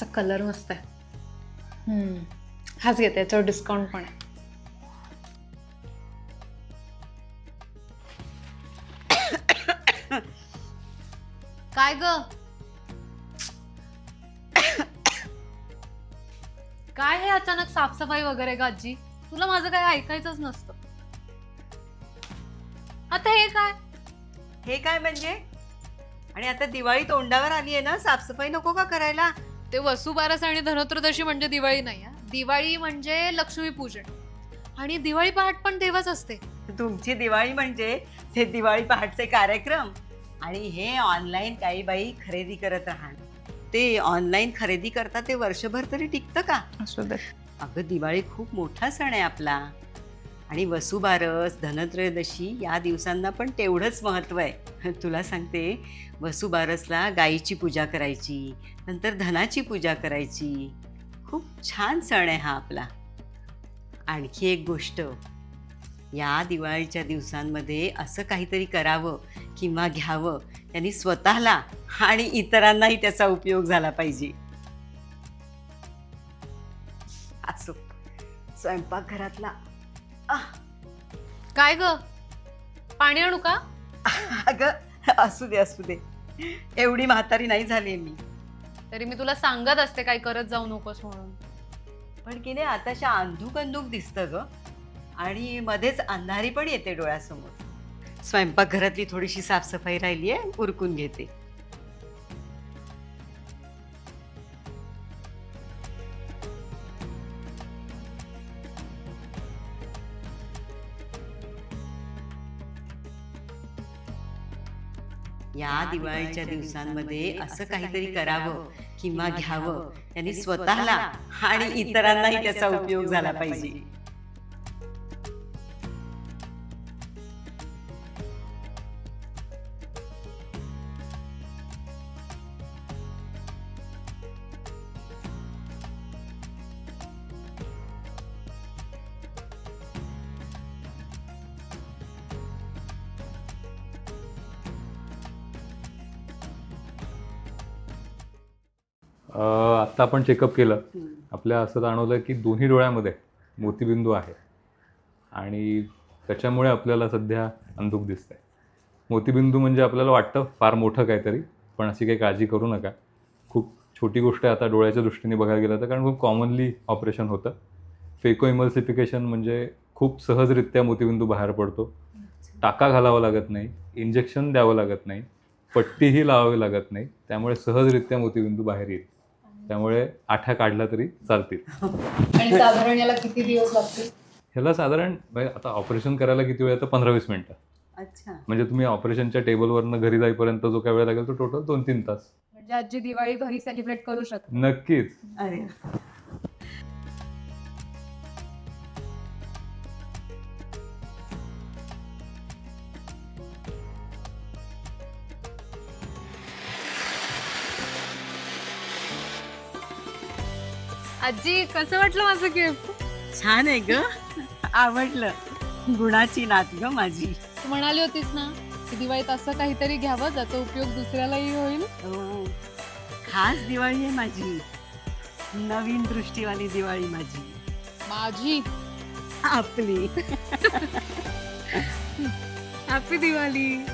याचा कलर मस्त आहे. हाच घेते, याच्यावर डिस्काउंट पण आहे. काय ग, काय हे अचानक साफसफाई वगैरे का आजी? तुला माझं काय ऐकायचंच नसतं. आता हे काय म्हणजे? आणि आता दिवाळी तोंडावर आली आहे ना, साफसफाई नको का करायला? ते वसुबारस आणि धनत्रयोदशी म्हणजे दिवाळी नाही. दिवाळी म्हणजे लक्ष्मीपूजन आणि दिवाळी पहाट पण तेव्हाच असते. तुमची दिवाळी म्हणजे ते दिवाळी पहाटचे कार्यक्रम आणि हे ऑनलाईन काही बाई खरेदी करत राहणं. ते ऑनलाईन खरेदी करता ते वर्षभर तरी टिकतं का? असू दे. अगं, दिवाळी खूप मोठा सण आहे आपला आणि वसुबारस धनत्रयोदशी या दिवसांना पण तेवढंच महत्त्व आहे. तुला सांगते, वसुबारसला गाईची पूजा करायची, नंतर धनाची पूजा करायची. खूप छान सण आहे हा आपला. आणखी एक गोष्ट, या दिवाळीच्या दिवसांमध्ये असं काहीतरी करावं किंवा घ्यावं त्यांनी स्वतःला आणि इतरांनाही त्याचा उपयोग झाला पाहिजे. असो, स्वयंपाकघरातला काय ग, पाणी आणू का? अगं, असू दे. एवढी म्हातारी नाही झाली मी. तरी मी तुला सांगत असते काय करत जाऊ नकोस म्हणून. पण की नाही, आताशा अंधुक दिसतं ग, आणि मध्येच अंधारी पण येते डोळ्यासमोर. स्वयंपाकघरातली थोडीशी साफसफाई राहिली आहे, उरकून घेते. या दिवाळीच्या दिवसांमध्ये असं काहीतरी करावं किंवा घ्यावं त्यांनी स्वतःला आणि इतरांनाही त्याचा उपयोग झाला पाहिजे. आत्ता आपण चेकअप केलं. आपल्या असं जाणवलं की दोन्ही डोळ्यामध्ये मोतीबिंदू आहे आणि त्याच्यामुळे आपल्याला सध्या अंधुक दिसतंय. मोतीबिंदू म्हणजे आपल्याला वाटतं फार मोठं काहीतरी, पण अशी काही काळजी करू नका. खूप छोटी गोष्ट आहे आता डोळ्याच्या दृष्टीने बघायला गेलं तर, कारण खूप कॉमनली ऑपरेशन होतं. फेको इमल्सिफिकेशन म्हणजे खूप सहजरित्या मोतीबिंदू बाहेर पडतो. टाका घालावा लागत नाही, इंजेक्शन द्यावं लागत नाही, पट्टीही लावावी लागत नाही. त्यामुळे सहजरित्या मोतीबिंदू बाहेर येईल. त्यामुळे आठ्या काढला तरी चालतील. आणि साधारण याला किती दिवस लागतील? ह्याला साधारण आता ऑपरेशन करायला किती वेळ? तर 15-20 मिनिटं. अच्छा, म्हणजे तुम्ही ऑपरेशनच्या टेबलवरनं घरी जाईपर्यंत जो काय वेळ लागेल तो टोटल 2-3 तास. म्हणजे आजी दिवाळी घरी सेलिब्रेट करू शकतो. नक्कीच. अरे आजी, कसं वाटलं माझं गिफ्ट? छान आहे ग, आवडलं. गुणाची नात ग माझी. तू म्हणाली होतीस ना की दिवाळीत असं काहीतरी घ्यावं ज्याचा उपयोग दुसऱ्यालाही होईल. हो, खास दिवाळी आहे माझी. नवीन दृष्टीवाली दिवाळी माझी. माझी आपली. हॅपी दिवाळी.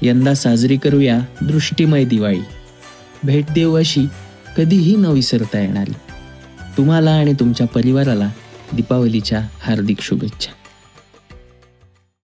यंदा साजरी करूया दृष्टीमय दिवाळी. भेट देऊ अशी कधीही न विसरता येणारी. तुम्हाला आणि तुमच्या परिवाराला दीपावलीच्या हार्दिक शुभेच्छा.